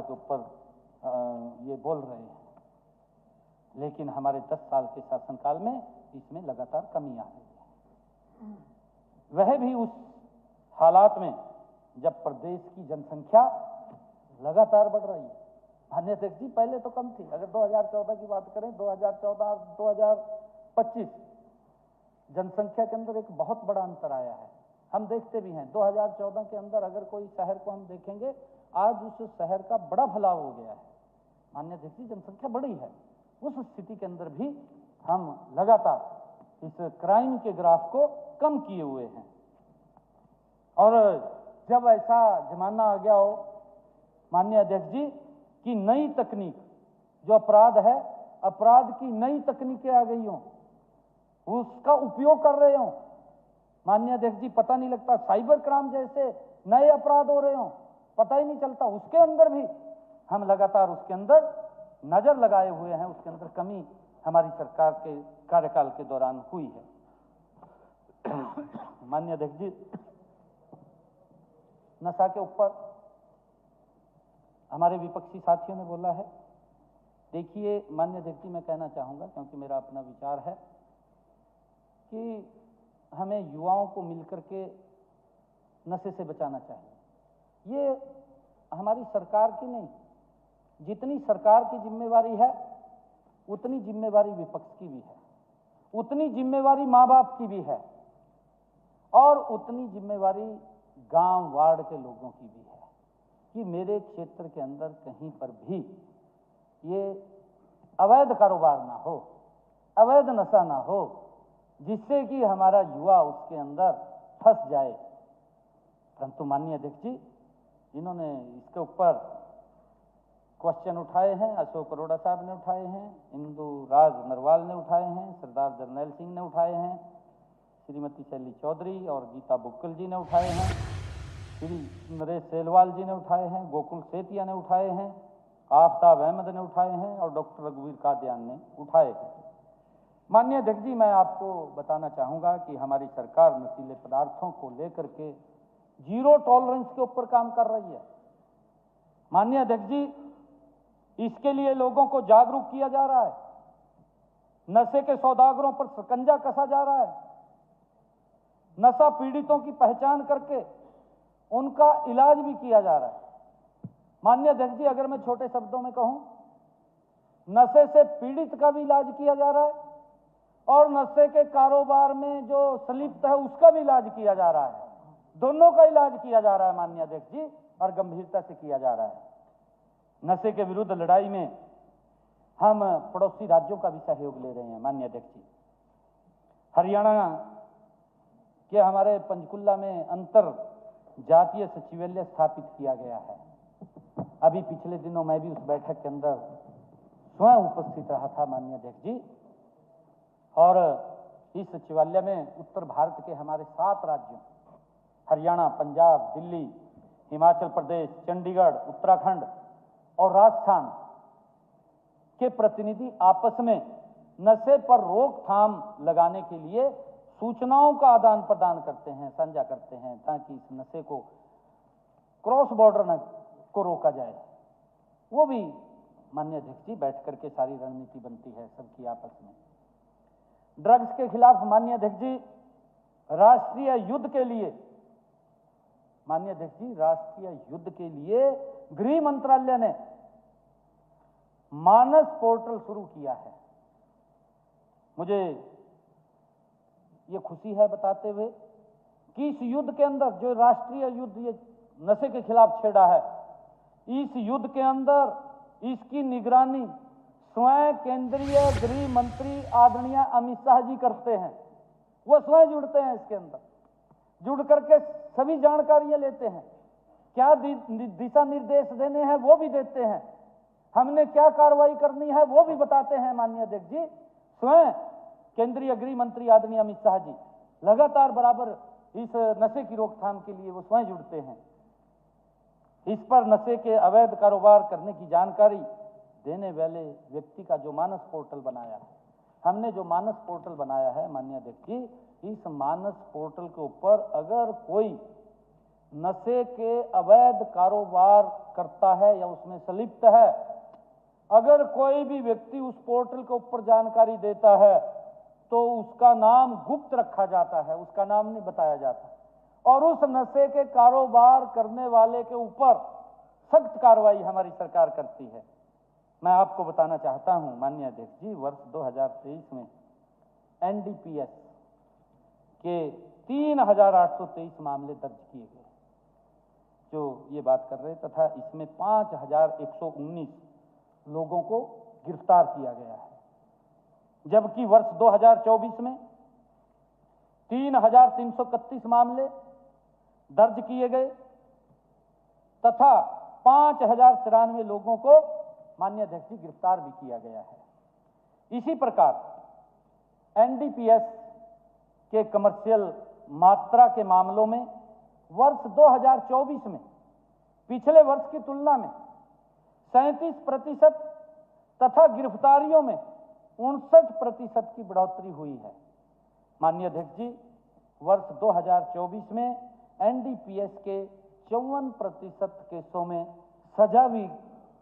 के ऊपर ये बोल रहे हैं, लेकिन हमारे 10 साल के शासनकाल में इसमें लगातार कमी आ रही है। वह भी उस हालात में जब प्रदेश की जनसंख्या लगातार बढ़ रही है। माननीय अध्यक्ष जी, पहले तो कम थी। अगर 2014 की बात करें, 2014 और 2025 जनसंख्या के अंदर एक बहुत बड़ा अंतर आया है। हम देखते भी हैं 2014 के अंदर अगर कोई शहर को हम देखेंगे, आज उस शहर का बड़ा फैलाव हो गया है। माननीय अध्यक्ष जी, जनसंख्या बढ़ी है। उस स्थिति के अंदर भी हम लगातार इस क्राइम के ग्राफ को कम किए हुए हैं। और जब ऐसा जमाना आ गया हो माननीय अध्यक्ष जी कि नई तकनीक जो अपराध है, अपराध की नई तकनीकें आ गई हों, उसका उपयोग कर रहे हों, माननीय अध्यक्ष जी पता नहीं लगता, साइबर क्राइम जैसे नए अपराध हो रहे हों, पता ही नहीं चलता, उसके अंदर भी हम लगातार उसके अंदर नजर लगाए हुए हैं। उसके अंदर कमी हमारी सरकार के कार्यकाल के दौरान हुई है। माननीय अध्यक्ष जी, नशा के ऊपर हमारे विपक्षी साथियों ने बोला है। देखिए माननीय अध्यक्ष जी, मैं कहना चाहूँगा, क्योंकि मेरा अपना विचार है कि हमें युवाओं को मिलकर के नशे से बचाना चाहिए। ये हमारी सरकार की नहीं, जितनी सरकार की जिम्मेवारी है उतनी जिम्मेवारी विपक्ष की भी है, उतनी जिम्मेवारी माँ बाप की भी है, और उतनी जिम्मेवारी गांव वार्ड के लोगों की भी है कि मेरे क्षेत्र के अंदर कहीं पर भी ये अवैध कारोबार ना हो, अवैध नशा ना हो, जिससे कि हमारा युवा उसके अंदर फंस जाए। परंतु माननीय अध्यक्ष जी, इन्होंने इसके ऊपर क्वेश्चन उठाए हैं, अशोक अरोड़ा साहब ने उठाए हैं, इंदु राज नरवाल ने उठाए हैं, सरदार जरनैल सिंह ने उठाए हैं, श्रीमती शैली चौधरी और गीता बुक्कल जी ने उठाए हैं, श्री नरेश सेलवाल जी ने उठाए हैं, गोकुल सेतिया ने उठाए हैं, आफ्ताब अहमद ने उठाए हैं और डॉक्टर रघुवीर कादियान ने उठाए हैं। माननीय अध्यक्ष जी, मैं आपको बताना चाहूँगा कि हमारी सरकार नशीले पदार्थों को लेकर के जीरो टॉलरेंस के ऊपर काम कर रही है। माननीय अध्यक्ष जी, इसके लिए लोगों को जागरूक किया जा रहा है, नशे के सौदागरों पर शिकंजा कसा जा रहा है, नशा पीड़ितों की पहचान करके उनका इलाज भी किया जा रहा है। माननीय अध्यक्ष जी, अगर मैं छोटे शब्दों में कहूं, नशे से पीड़ित का भी इलाज किया जा रहा है और नशे के कारोबार में जो संलिप्त है उसका भी इलाज किया जा रहा है। दोनों का इलाज किया जा रहा है माननीय अध्यक्ष जी, और गंभीरता से किया जा रहा है। नशे के विरुद्ध लड़ाई में हम पड़ोसी राज्यों का भी सहयोग ले रहे हैं। माननीय अध्यक्ष जी, हरियाणा के हमारे पंचकुला में अंतर जातीय सचिवालय स्थापित किया गया है। अभी पिछले दिनों मैं भी उस बैठक के अंदर स्वयं उपस्थित रहा था माननीय अध्यक्ष जी, और इस सचिवालय में उत्तर भारत के हमारे 7 राज्यों हरियाणा, पंजाब, दिल्ली, हिमाचल प्रदेश, चंडीगढ़, उत्तराखंड और राजस्थान के प्रतिनिधि आपस में नशे पर रोकथाम लगाने के लिए सूचनाओं का आदान प्रदान करते हैं, साझा करते हैं, ताकि इस नशे को क्रॉस बॉर्डर को रोका जाए। वो भी माननीय अध्यक्ष जी बैठ करके सारी रणनीति बनती है सबकी आपस में। ड्रग्स के खिलाफ माननीय अध्यक्ष जी राष्ट्रीय युद्ध के लिए, माननीय अध्यक्ष जी राष्ट्रीय युद्ध के लिए गृह मंत्रालय ने मानस पोर्टल शुरू किया है। मुझे ये खुशी है बताते हुए कि इस युद्ध के अंदर जो राष्ट्रीय युद्ध ये नशे के खिलाफ छेड़ा है, इस युद्ध के अंदर इसकी निगरानी स्वयं केंद्रीय गृह मंत्री आदरणीय अमित शाह जी करते हैं। वो स्वयं जुड़ते हैं इसके अंदर, जुड़ करके सभी जानकारियां लेते हैं, क्या दिशा निर्देश देने हैं वो भी देते हैं, हमने क्या कार्रवाई करनी है वो भी बताते हैं। माननीय अध्यक्ष जी, स्वयं केंद्रीय गृह मंत्री आदरणीय अमित शाह जी लगातार बराबर इस नशे की रोकथाम के लिए वो स्वयं जुड़ते हैं। इस पर नशे के अवैध कारोबार करने की जानकारी देने वाले व्यक्ति का जो मानस पोर्टल बनाया है, हमने जो मानस पोर्टल बनाया है माननीय अध्यक्ष जी, इस मानस पोर्टल के ऊपर अगर कोई नशे के अवैध कारोबार करता है या उसमें संलिप्त है, अगर कोई भी व्यक्ति उस पोर्टल के ऊपर जानकारी देता है तो उसका नाम गुप्त रखा जाता है, उसका नाम नहीं बताया जाता, और उस नशे के कारोबार करने वाले के ऊपर सख्त कार्रवाई हमारी सरकार करती है। मैं आपको बताना चाहता हूं माननीय अध्यक्ष जी, वर्ष 2023 में एनडीपीएस के 3823 मामले दर्ज किए गए जो ये बात कर रहे, तथा इसमें 5119 लोगों को गिरफ्तार किया गया है, जबकि वर्ष 2024 में 3331 मामले दर्ज किए गए तथा 5094 लोगों को माननीय अध्यक्ष जी गिरफ्तार भी किया गया है। इसी प्रकार एनडीपीएस के कमर्शियल मात्रा के मामलों में वर्ष 2024 में पिछले वर्ष की तुलना में 37% तथा गिरफ्तारियों में 59% की बढ़ोतरी हुई है। माननीय अध्यक्ष जी, वर्ष 2024 में एनडीपीएस के 54% केसों में सजा भी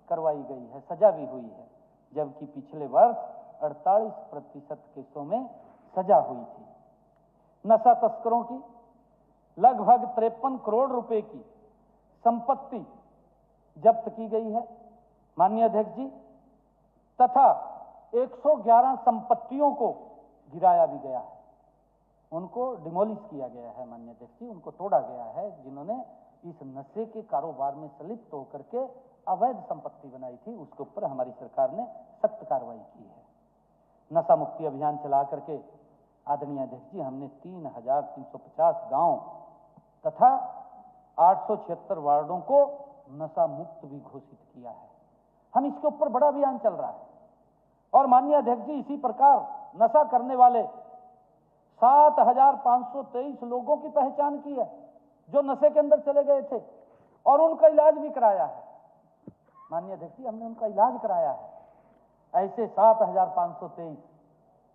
करवाई गई है, सजा भी हुई है, जबकि पिछले वर्ष 48% केसों में सजा हुई थी। नशा तस्करों की लगभग 53 करोड़ रुपए की संपत्ति जब्त की गई है माननीय अध्यक्ष जी, तथा 111 संपत्तियों को गिराया भी गया है, उनको डिमोलिश किया गया है माननीय अध्यक्ष जी, उनको तोड़ा गया है जिन्होंने इस नशे के कारोबार में संलिप्त होकर के अवैध संपत्ति बनाई थी, उसके ऊपर हमारी सरकार ने सख्त कार्रवाई की है। नशा मुक्ति अभियान चला करके आदरणीय अध्यक्ष जी, हमने 3350 गांव तथा 876 वार्डों को नशा मुक्त भी घोषित किया है। हम इसके ऊपर बड़ा अभियान चल रहा है, और माननीय अध्यक्ष जी, इसी प्रकार नशा करने वाले 7523 लोगों की पहचान की है जो नशे के अंदर चले गए थे, और उनका इलाज भी कराया है माननीय अध्यक्ष जी, हमने उनका इलाज कराया है। ऐसे 7523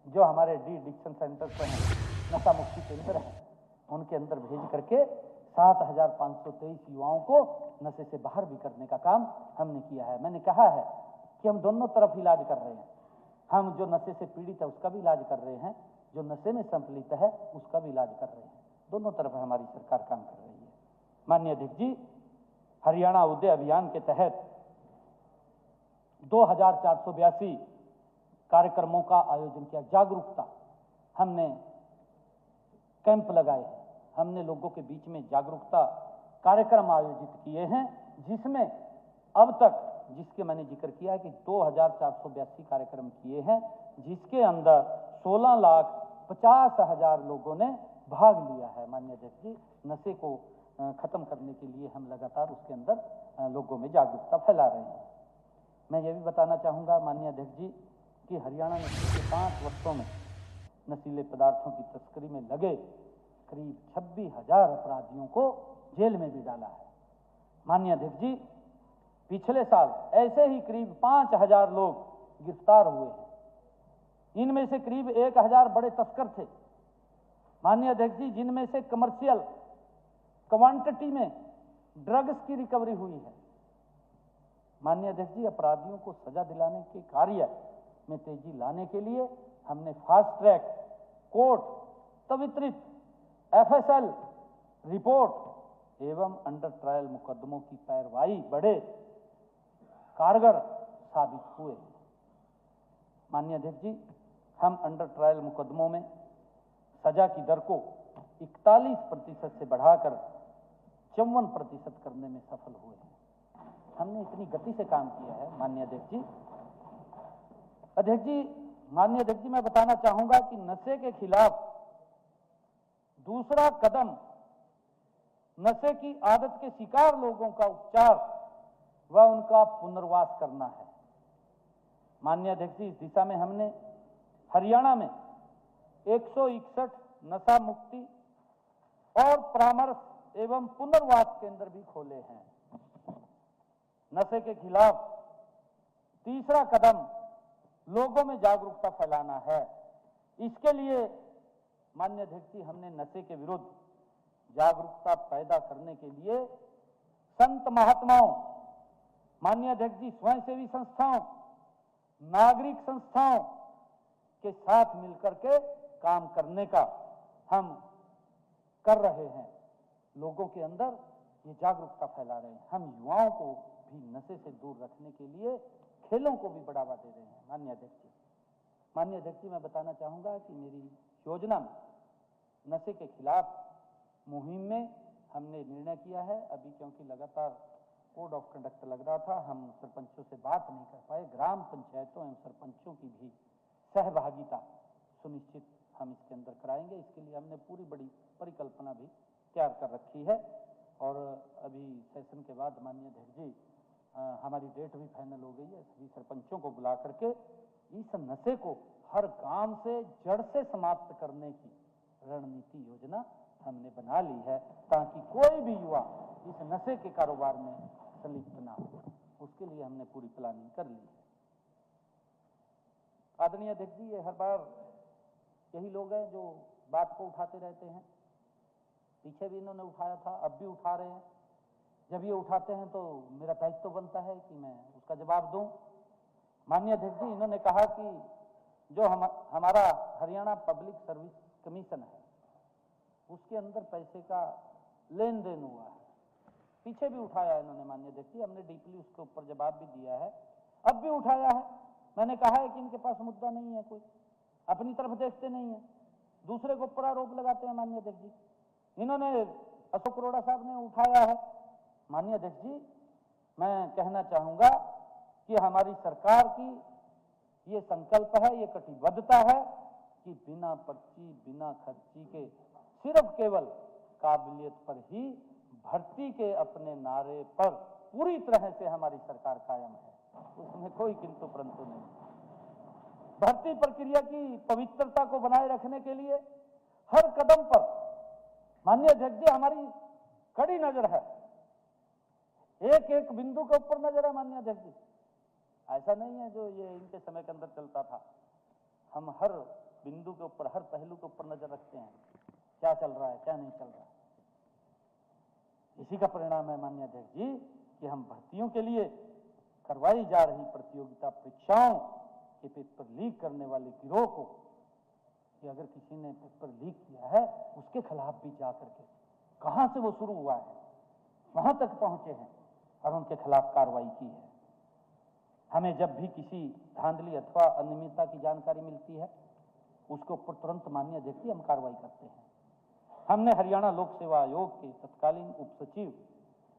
जो हमारे डी एडिक्शन सेंटर पर हैं, नशा मुक्ति केंद्र है, उनके अंदर भेज करके 7523 युवाओं को नशे से बाहर भी करने का काम हमने किया है। मैंने कहा है कि हम दोनों तरफ इलाज कर रहे हैं, हम जो नशे से पीड़ित है उसका भी इलाज कर रहे हैं, जो नशे में संपलित है उसका भी इलाज कर रहे हैं, दोनों तरफ हमारी सरकार काम कर रही है। माननीय अध्यक्ष जी, हरियाणा उदय अभियान के तहत 2482 कार्यक्रमों का आयोजन किया, जागरूकता, हमने कैंप लगाए, हमने लोगों के बीच में जागरूकता कार्यक्रम आयोजित किए हैं, जिसमें अब तक, जिसके मैंने जिक्र किया है कि 2482 कार्यक्रम किए हैं, जिसके अंदर 16,50,000 लोगों ने भाग लिया है। माननीय अध्यक्ष जी, नशे को खत्म करने के लिए हम लगातार उसके अंदर लोगों में जागरूकता फैला रहे हैं। मैं ये भी बताना चाहूँगा माननीय अध्यक्ष जी कि हरियाणा ने पिछले 5 वर्षों में नशीले पदार्थों की तस्करी में लगे करीब 26,000 अपराधियों को जेल में भी डाला है। माननीय अध्यक्ष जी, पिछले साल ऐसे ही करीब 5,000 लोग गिरफ्तार हुए हैं, इनमें से करीब 1,000 बड़े तस्कर थे माननीय अध्यक्ष जी, जिनमें से कमर्शियल क्वांटिटी में ड्रग्स की रिकवरी हुई है। माननीय अध्यक्ष जी, अपराधियों को सजा दिलाने के कार्य में तेजी लाने के लिए हमने फास्ट ट्रैक कोर्ट त्वरित एफएसएल रिपोर्ट एवं अंडर ट्रायल मुकदमों की पैरवाई बड़े कारगर साबित हुए। माननीय अध्यक्ष जी, हम अंडर ट्रायल मुकदमों में सजा की दर को 41% से बढ़ाकर 54% करने में सफल हुए हैं। हमने इतनी गति से काम किया है माननीय अध्यक्ष जी। माननीय अध्यक्ष जी, मैं बताना चाहूंगा कि नशे के खिलाफ दूसरा कदम नशे की आदत के शिकार लोगों का उपचार व उनका पुनर्वास करना है। माननीय अध्यक्ष जी, इस दिशा में हमने हरियाणा में 161 नशा मुक्ति और परामर्श एवं पुनर्वास केंद्र भी खोले हैं। नशे के खिलाफ तीसरा कदम लोगों में जागरूकता फैलाना है। इसके लिए माननीय अध्यक्ष जी, हमने नशे के विरुद्ध जागरूकता पैदा करने के लिए संत महात्माओं, माननीय अध्यक्ष जी, स्वयंसेवी संस्थाओं, नागरिक संस्थाओं के साथ मिलकर के काम करने का हम कर रहे हैं। लोगों के अंदर ये जागरूकता फैला रहे हैं। हम युवाओं को भी नशे से दूर रखने के लिए खेलों को भी बढ़ावा दे रहे हैं। माननीय अध्यक्ष जी, मैं बताना चाहूंगा कि मेरी योजना में नशे के खिलाफ मुहिम में हमने निर्णय किया है। अभी क्योंकि लगातार कोड ऑफ कंडक्ट लग रहा था, हम सरपंचों से बात नहीं कर पाए। ग्राम पंचायतों एवं सरपंचों की भी सहभागिता सुनिश्चित हम इसके अंदर कराएंगे। इसके लिए हमने पूरी बड़ी परिकल्पना भी तैयार कर रखी है। और अभी सेशन के बाद माननीय अध्यक्ष जी, हमारी डेट भी फाइनल हो गई है। सभी सरपंचों को बुला करके इस नशे को हर गांव से जड़ से समाप्त करने की रणनीति योजना हमने बना ली है, ताकि कोई भी युवा इस नशे के कारोबार में संलिप्त ना हो। उसके लिए हमने पूरी प्लानिंग कर ली है। आदरणीय अध्यक्ष जी, ये हर बार यही लोग हैं जो बात को उठाते रहते हैं। पीछे भी इन्होंने उठाया था, अब भी उठा रहे हैं। जब ये उठाते हैं तो मेरा दायित्व तो बनता है कि मैं उसका जवाब दूं। माननीय अध्यक्ष जी, इन्होंने कहा कि जो हमारा हरियाणा पब्लिक सर्विस कमीशन है, उसके अंदर पैसे का लेन देन हुआ है। पीछे भी उठाया है इन्होंने माननीय अध्यक्ष जी, हमने डीपली उसके ऊपर जवाब भी दिया है, अब भी उठाया है। मैंने कहा है कि इनके पास मुद्दा नहीं है, कोई अपनी तरफ देखते नहीं है, दूसरे के ऊपर आरोप लगाते हैं। माननीय अध्यक्ष जी, इन्होंने अशोक अरोड़ा साहब ने उठाया है। माननीय अध्यक्ष जी, मैं कहना चाहूंगा कि हमारी सरकार की ये संकल्प है, ये कटिबद्धता है कि बिना पर्ची बिना खर्ची के सिर्फ केवल काबिलियत पर ही भर्ती के अपने नारे पर पूरी तरह से हमारी सरकार कायम है। उसमें कोई किंतु परंतु नहीं। भर्ती प्रक्रिया की पवित्रता को बनाए रखने के लिए हर कदम पर माननीय अध्यक्ष जी हमारी कड़ी नजर है, एक एक बिंदु के ऊपर नजर है। माननीय अध्यक्ष जी, ऐसा नहीं है जो ये इनके समय के अंदर चलता था। हम हर बिंदु के ऊपर, हर पहलू के ऊपर नजर रखते हैं, क्या चल रहा है, क्या नहीं चल रहा है। इसी का परिणाम है माननीय अध्यक्ष जी कि हम भर्तियों के लिए करवाई जा रही प्रतियोगिता परीक्षाओं के पेपर लीक करने वाले गिरोह को, कि अगर किसी ने पेपर लीक किया है उसके खिलाफ भी जा करके, कहां से वो शुरू हुआ है वहां तक पहुंचे हैं और उनके खिलाफ कार्रवाई की है। हमें जब भी किसी धांधली अथवा अनियमितता की जानकारी मिलती है, उसके ऊपर तुरंत माननीय अध्यक्ष जी हम कार्रवाई करते हैं। हमने हरियाणा लोक सेवा आयोग के तत्कालीन उप सचिव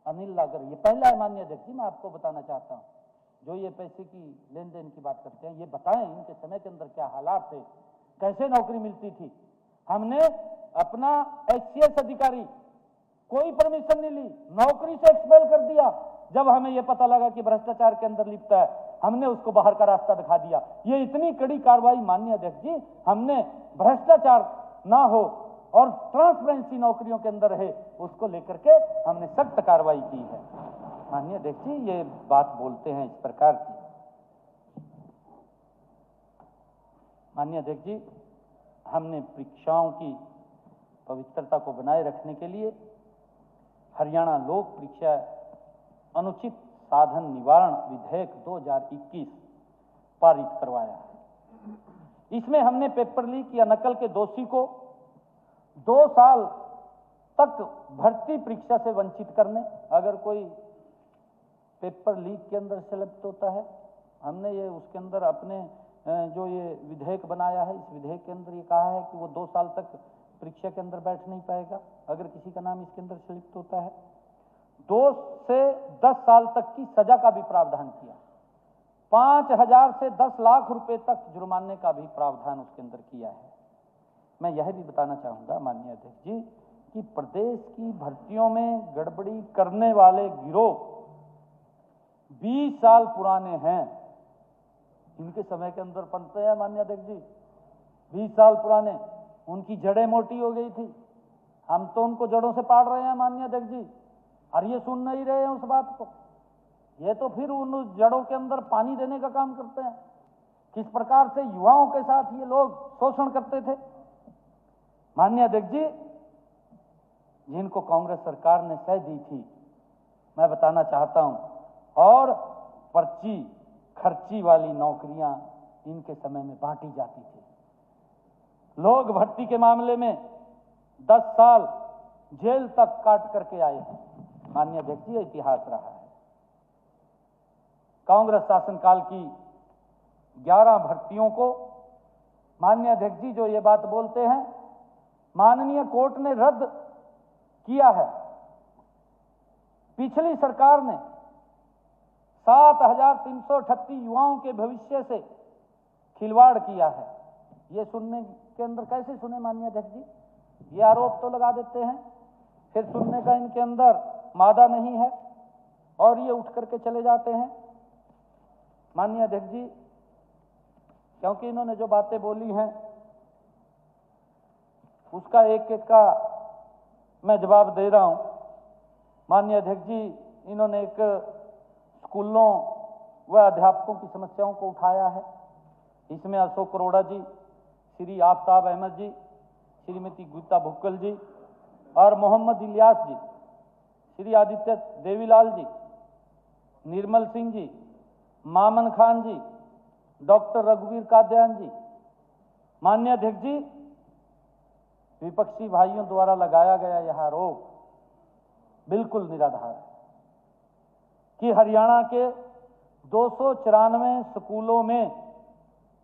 अनिल लागर, ये पहला है माननीय अध्यक्ष जी, मैं आपको बताना चाहता हूं, जो ये पैसे की लेन देन की बात करते हैं, ये बताएं इनके समय के अंदर क्या हालात थे, कैसे नौकरी मिलती थी। हमने अपना एचसीएस अधिकारी, कोई परमिशन नहीं ली, नौकरी से एक्सपेल कर दिया। जब हमें यह पता लगा कि भ्रष्टाचार के अंदर लिप्त है, हमने उसको बाहर का रास्ता दिखा दिया। ये इतनी कड़ी कार्रवाई माननीय अध्यक्ष जी, हमने भ्रष्टाचार ना हो और ट्रांसपेरेंसी नौकरियों के अंदर रहे, उसको लेकर के हमने सख्त कार्रवाई की है। माननीय अध्यक्ष जी, ये बात बोलते हैं इस प्रकार की। माननीय अध्यक्ष जी, हमने परीक्षाओं की पवित्रता को बनाए रखने के लिए हरियाणा लोक परीक्षा अनुचित साधन निवारण विधेयक 2021 पारित करवाया है। इसमें हमने पेपर लीक या नकल के दोषी को 2 साल तक भर्ती परीक्षा से वंचित करने, अगर कोई पेपर लीक के अंदर संलिप्त होता है, हमने ये उसके अंदर अपने जो ये विधेयक बनाया है, इस विधेयक के अंदर ये कहा है कि वो 2 साल तक परीक्षा के अंदर बैठ नहीं पाएगा अगर किसी का नाम इसके अंदर संलिप्त होता है। 2 से 10 साल तक की सजा का भी प्रावधान किया। 5,000 से 10 लाख रुपए तक जुर्माने का भी प्रावधान उसके अंदर किया है। मैं यह भी बताना चाहूंगा माननीय अध्यक्ष जी कि प्रदेश की भर्तियों में गड़बड़ी करने वाले गिरोह 20 साल पुराने हैं। इनके समय के अंदर पनपते हैं माननीय अध्यक्ष जी, 20 साल पुराने, उनकी जड़ें मोटी हो गई थी। हम तो उनको जड़ों से पाड़ रहे हैं माननीय अध्यक्ष जी, और ये सुन नहीं रहे हैं उस बात को। ये तो फिर उन जड़ों के अंदर पानी देने का काम करते हैं। किस प्रकार से युवाओं के साथ ये लोग शोषण करते थे। माननीय अध्यक्ष जी, जिनको कांग्रेस सरकार ने सह दी थी, मैं बताना चाहता हूं, और पर्ची खर्ची वाली नौकरियां इनके समय में बांटी जाती थी। लोग भर्ती के मामले में 10 साल जेल तक काट करके आए हैं। माननीय अध्यक्ष जी, इतिहास रहा है। कांग्रेस शासनकाल की 11 भर्तियों को माननीय अध्यक्ष जी जो ये बात बोलते हैं, माननीय कोर्ट ने रद्द किया है। पिछली सरकार ने 7,338 युवाओं के भविष्य से खिलवाड़ किया है। ये सुनने के अंदर कैसे सुने माननीय अध्यक्ष जी? ये आरोप तो लगा देते हैं, फिर सुनने का इनके अंदर मादा नहीं है और ये उठ करके चले जाते हैं। माननीय अध्यक्ष जी, क्योंकि इन्होंने जो बातें बोली हैं उसका एक एक का मैं जवाब दे रहा हूं। माननीय अध्यक्ष जी, इन्होंने एक स्कूलों व अध्यापकों की समस्याओं को उठाया है। इसमें अशोक अरोड़ा जी, श्री आफ्ताब अहमद जी, श्रीमती गीता भुक्कल जी और मोहम्मद इलियास जी, श्री आदित्य देवीलाल जी, निर्मल सिंह जी, मामन खान जी, डॉक्टर रघुवीर कादयान जी। माननीय अध्यक्ष जी, विपक्षी भाइयों द्वारा लगाया गया यह आरोप बिल्कुल निराधार है कि हरियाणा के 294 स्कूलों में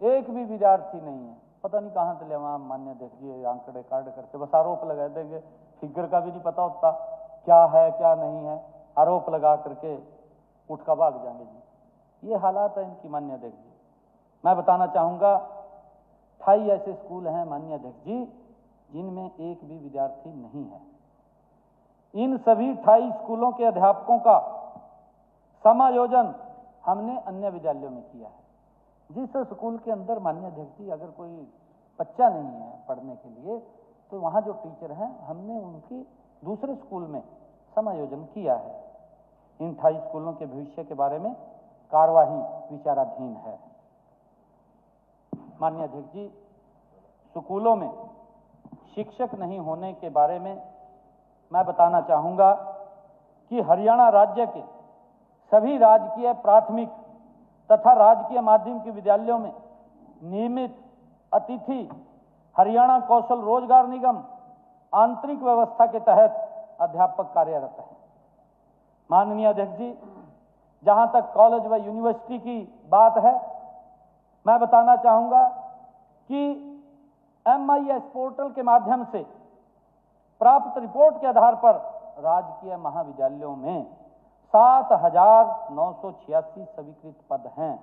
एक भी विद्यार्थी नहीं है। पता नहीं कहां से ले वहां माननीय अध्यक्ष जी आंकड़े काट करके बस आरोप लगा देंगे, फिगर का भी नहीं पता होता क्या है क्या नहीं है, आरोप लगा करके उठ का भाग जाएंगे जी। ये हालात है इनकी माननीय अध्यक्ष जी। मैं बताना चाहूंगा 28 ऐसे स्कूल हैं माननीय अध्यक्ष जी जिनमें एक भी विद्यार्थी नहीं है। इन सभी 28 स्कूलों के अध्यापकों का समायोजन हमने अन्य विद्यालयों में किया है। जिस स्कूल के अंदर माननीय अध्यक्ष जी अगर कोई बच्चा नहीं है पढ़ने के लिए, तो वहां जो टीचर हैं हमने उनकी दूसरे स्कूल में समायोजन किया है। इन 28 स्कूलों के भविष्य के बारे में कार्यवाही विचाराधीन है। माननीय अध्यक्ष जी, स्कूलों में शिक्षक नहीं होने के बारे में मैं बताना चाहूंगा कि हरियाणा राज्य के सभी राजकीय प्राथमिक तथा राजकीय माध्यमिक विद्यालयों में नियमित अतिथि हरियाणा कौशल रोजगार निगम आंतरिक व्यवस्था के तहत अध्यापक कार्यरत है। माननीय अध्यक्ष जी, जहां तक कॉलेज व यूनिवर्सिटी की बात है, मैं बताना चाहूंगा कि MIS पोर्टल के माध्यम से प्राप्त रिपोर्ट के आधार पर राजकीय महाविद्यालयों में 7,986 स्वीकृत पद हैं।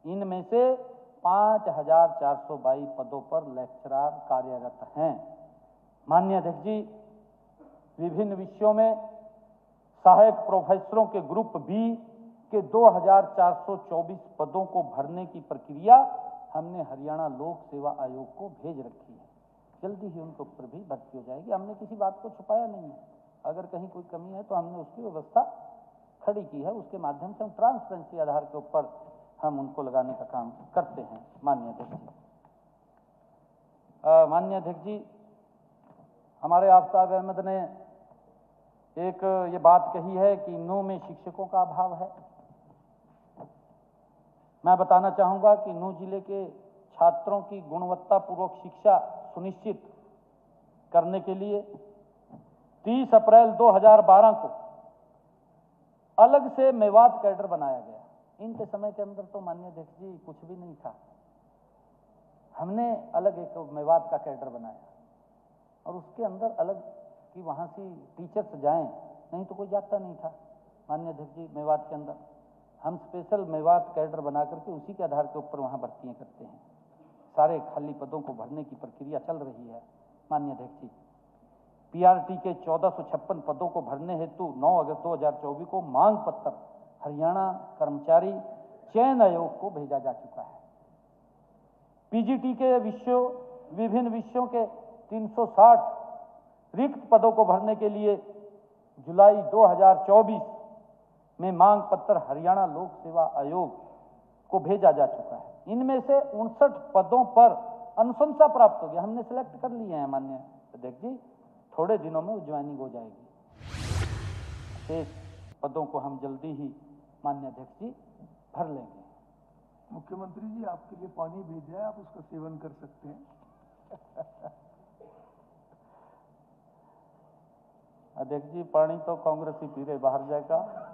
इनमें से 5,422 पदों पर लेक्चरर कार्यरत हैं। माननीय अध्यक्ष जी, विभिन्न विषयों में सहायक प्रोफेसरों के ग्रुप बी के 2,424 पदों को भरने की प्रक्रिया हमने हरियाणा लोक सेवा आयोग को भेज रखी है। जल्दी ही उनके ऊपर भी भर्ती हो जाएगी। हमने किसी बात को छुपाया नहीं है। अगर कहीं कोई कमी है तो हमने उसकी व्यवस्था खड़ी की है। उसके माध्यम से हम ट्रांसपेरेंसी आधार के ऊपर हम उनको लगाने का काम करते हैं। माननीय अध्यक्ष जी, माननीय अध्यक्ष जी, हमारे आफ्ताब अहमद ने एक ये बात कही है कि नूंह में शिक्षकों का अभाव है। मैं बताना चाहूंगा कि नूंह जिले के छात्रों की गुणवत्तापूर्वक शिक्षा सुनिश्चित करने के लिए 30 अप्रैल 2012 को अलग से मेवात कैडर बनाया गया। इनके समय के अंदर तो माननीय अध्यक्ष जी कुछ भी नहीं था। हमने अलग एक मेवात का कैडर बनाया और उसके अंदर अलग कि वहां से टीचर्स जाएं, नहीं तो कोई जाता नहीं था। माननीय अध्यक्ष जी, मेवात के अंदर हम स्पेशल मेवात कैडर बना करके उसी के आधार के ऊपर वहां भर्तियां करते हैं। सारे खाली पदों को भरने की प्रक्रिया चल रही है। माननीय अध्यक्ष जी, PRT के 1456 पदों को भरने हेतु 9 अगस्त 2024 को मांग पत्र हरियाणा कर्मचारी चयन आयोग को भेजा जा चुका है। PGT के विभिन्न विषयों के 360 रिक्त पदों को भरने के लिए जुलाई 2024 में मांग पत्र हरियाणा लोक सेवा आयोग को भेजा जा चुका है। इनमें से 59 पदों पर अनुशंसा प्राप्त हो गया। हमने सिलेक्ट कर लिए हैं। माननीय अध्यक्ष जी, थोड़े दिनों में ज्वाइनिंग हो जाएगी। शेष पदों को हम जल्दी ही माननीय अध्यक्ष जी भर लेंगे। मुख्यमंत्री जी, आपके लिए पानी भेजा है, आप उसका सेवन कर सकते हैं। अध्यक्ष जी, पानी तो कांग्रेस ही पी रहे, बाहर जाएगा।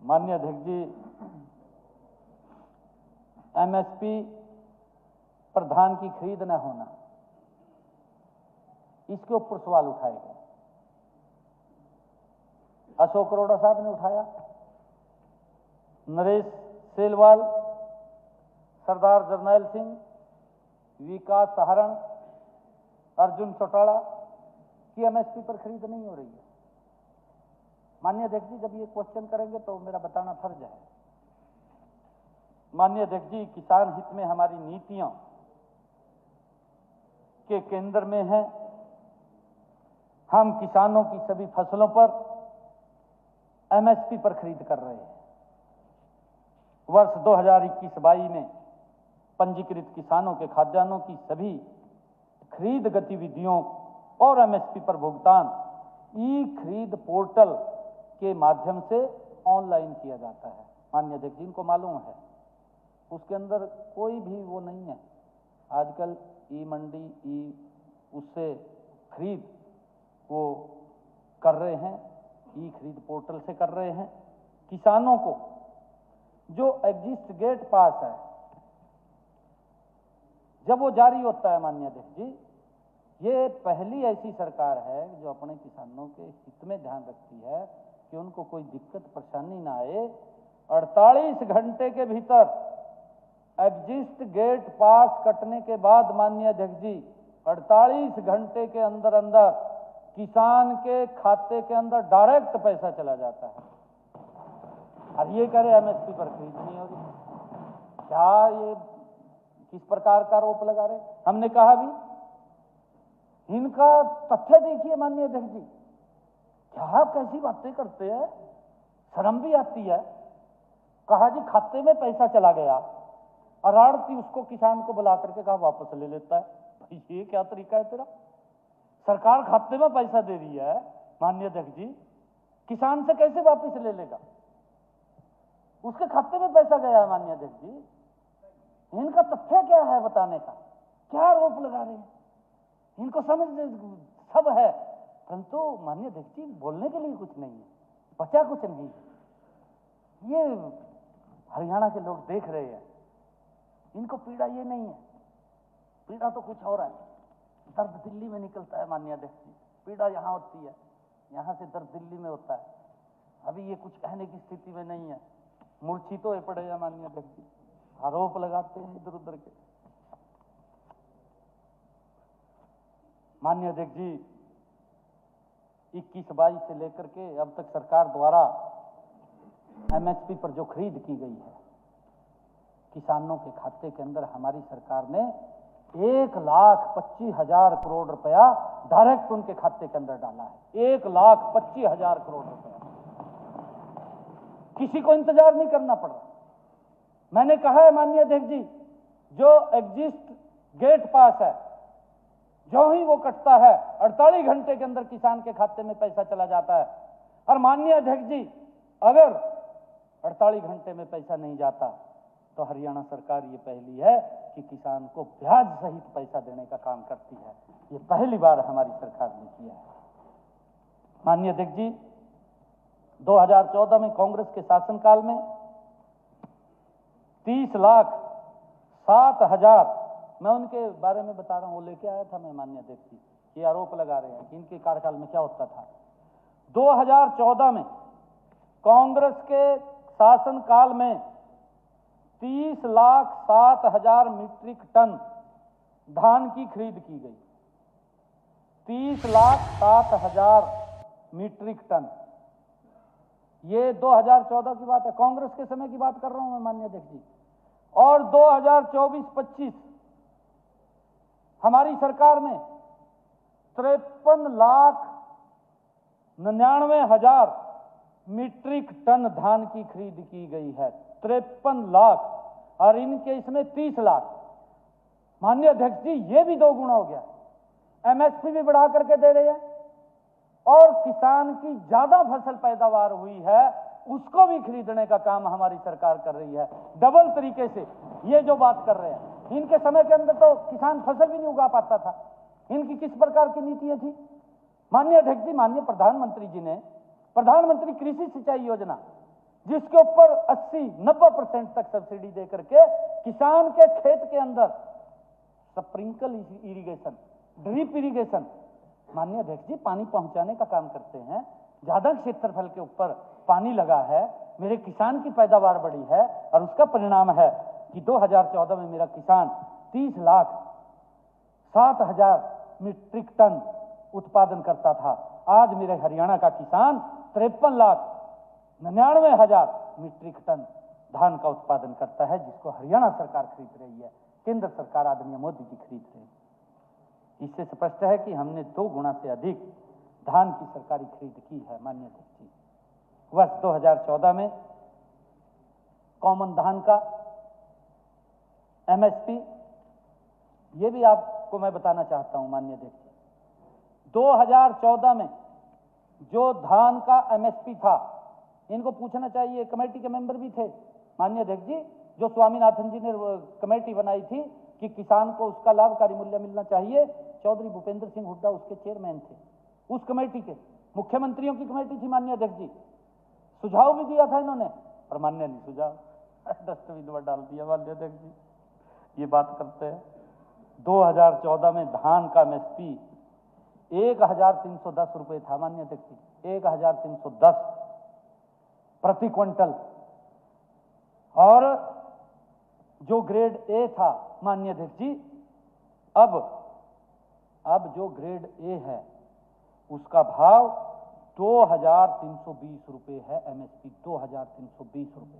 माननीय अध्यक्ष जी, एमएसपी पर धान की खरीद न होना, इसके ऊपर सवाल उठाए गए। अशोक अरोड़ा साहब ने उठाया, नरेश सेलवाल, सरदार जरनैल सिंह, विकास सहारण, अर्जुन चौटाला की एमएसपी पर खरीद नहीं हो रही है। माननीय अध्यक्ष जी, जब ये क्वेश्चन करेंगे तो मेरा बताना फर्ज है। माननीय अध्यक्ष जी, किसान हित में हमारी नीतियों के केंद्र में है। हम किसानों की सभी फसलों पर एमएसपी पर खरीद कर रहे हैं। वर्ष 2021-22 में पंजीकृत किसानों के खाद्यान्नों की सभी खरीद गतिविधियों और एमएसपी पर भुगतान ई खरीद पोर्टल के माध्यम से ऑनलाइन किया जाता है। माननीय अध्यक्ष जी, इनको मालूम है, उसके अंदर कोई भी वो नहीं है। आजकल ई मंडी, उससे खरीद वो कर रहे हैं, ई खरीद पोर्टल से कर रहे हैं। किसानों को जो एग्जिस्ट गेट पास है, जब वो जारी होता है, माननीय अध्यक्ष जी, ये पहली ऐसी सरकार है जो अपने किसानों के हित में ध्यान रखती है कि उनको कोई दिक्कत परेशानी ना आए। 48 घंटे के भीतर एग्जिस्ट गेट पास कटने के बाद माननीय अध्यक्ष जी, 48 घंटे के अंदर अंदर किसान के खाते के अंदर डायरेक्ट पैसा चला जाता है। और ये कह रहे एमएसपी पर खरीद नहीं हो रही, क्या ये किस प्रकार का आरोप लगा रहे? हमने कहा भी, इनका तथ्य देखिए माननीय अध्यक्ष जी, क्या कैसी बातें करते हैं, शर्म भी आती है। कहा जी खाते में पैसा चला गया, और आड़ती उसको किसान को बुला करके कहा वापस ले लेता है। भाई ये क्या तरीका है तेरा? सरकार खाते में पैसा दे रही है माननीय अध्यक्ष जी, किसान से कैसे वापस ले लेगा? उसके खाते में पैसा गया है माननीय अध्यक्ष जी। इनका तथ्य क्या है बताने का? क्या आरोप लगा रहे हैं? इनको समझ सब है, परंतु माननीय अध्यक्ष जी बोलने के लिए कुछ नहीं है, बचा कुछ नहीं। ये हरियाणा के लोग देख रहे हैं, इनको पीड़ा ये नहीं है, पीड़ा तो कुछ और है। दर्द दिल्ली में निकलता है माननीय अध्यक्ष जी, पीड़ा यहाँ होती है, यहाँ से दर्द दिल्ली में होता है। अभी ये कुछ कहने की स्थिति में नहीं है, मूर्छित होए पड़े हैं माननीय अध्यक्ष जी, आरोप लगाते हैं इधर उधर के। माननीय अध्यक्ष जी, 21-22 से लेकर के अब तक सरकार द्वारा एमएसपी पर जो खरीद की गई है, किसानों के खाते के अंदर हमारी सरकार ने 1,25,000 करोड़ रुपया डायरेक्ट उनके खाते के अंदर डाला है। 1,25,000 करोड़ रुपया, किसी को इंतजार नहीं करना पड़ रहा। मैंने कहा है माननीय अध्यक्ष जी, जो एग्जिस्ट गेट पास है, जो ही वो कटता है 48 घंटे के अंदर किसान के खाते में पैसा चला जाता है। और माननीय अध्यक्ष जी, अगर 48 घंटे में पैसा नहीं जाता तो हरियाणा सरकार ये पहली है कि किसान को ब्याज सहित पैसा देने का काम करती है। ये पहली बार हमारी सरकार ने किया है। माननीय अध्यक्ष जी, 2014 में कांग्रेस के शासनकाल में 30,07,000, मैं उनके बारे में बता रहा हूं, वो लेके आया था मैं माननीय अध्यक्ष जी, ये आरोप लगा रहे हैं कि इनके कार्यकाल में क्या होता था। 2014 में कांग्रेस के शासनकाल में 30,07,000 मीट्रिक टन धान की खरीद की गई। 30,07,000 मीट्रिक टन, ये 2014 की बात है, कांग्रेस के समय की बात कर रहा हूं मैं माननीय अध्यक्ष जी। और 2024-25 हमारी सरकार में 53,99,000 मीट्रिक टन धान की खरीद की गई है। 53 लाख, और इनके इसमें 30 लाख। माननीय अध्यक्ष जी, ये भी 2 गुना हो गया। एमएसपी भी बढ़ा करके दे रहे हैं, और किसान की ज्यादा फसल पैदावार हुई है उसको भी खरीदने का काम हमारी सरकार कर रही है। डबल तरीके से ये जो बात कर रहे हैं, इनके समय के अंदर तो किसान फसल भी नहीं उगा पाता था। इनकी किस प्रकार की नीतियां थी? माननीय अध्यक्ष जी, माननीय प्रधानमंत्री जी ने प्रधानमंत्री कृषि सिंचाई योजना, जिसके ऊपर 80-90% तक सब्सिडी दे करके किसान के खेत के अंदर स्प्रिंकल इरिगेशन, ड्रिप इरिगेशन, माननीय अध्यक्ष जी, पानी पहुंचाने का काम करते हैं। ज्यादा क्षेत्रफल के ऊपर पानी लगा है, मेरे किसान की पैदावार बढ़ी है, और उसका परिणाम है कि 2014 में मेरा किसान 30,07,000 मीट्रिक टन उत्पादन करता था। आज मेरे हरियाणा का किसान 53,99,000 मीट्रिक टन धान का उत्पादन करता है, जिसको हरियाणा सरकार खरीद रही है, केंद्र सरकार आदरणीय मोदी जी खरीद रही है। इससे स्पष्ट है कि हमने 2 गुना से अधिक धान की सरकारी खरीद की है। माननीय अध्यक्ष जी, वर्ष 2014 में कॉमन धान का एमएसपी, ये भी आपको मैं बताना चाहता हूं माननीय अध्यक्ष जी, 2014 में जो धान का एमएसपी था, इनको पूछना चाहिए, कमेटी के मेंबर भी थे माननीय अध्यक्ष जी, जो स्वामीनाथन जी ने कमेटी बनाई थी कि किसान को उसका लाभकारी मूल्य मिलना चाहिए। चौधरी भूपेंद्र सिंह हुड्डा उसके चेयरमैन थे, उस कमेटी के। मुख्यमंत्रियों की कमेटी थी माननीय अध्यक्ष जी, सुझाव भी दिया था इन्होंने, पर मान्य नहीं, सुझाव डस्टबिन में डाल दिया माननीय अध्यक्ष जी। ये बात करते हैं 2014 में धान का एमएसपी 1,310 रुपए था माननीय अध्यक्ष जी, 1,310 प्रति क्विंटल। और जो ग्रेड ए था माननीय अध्यक्ष जी, अब जो ग्रेड ए है उसका भाव 2,320 रुपए है, एमएसपी 2,320 रुपए।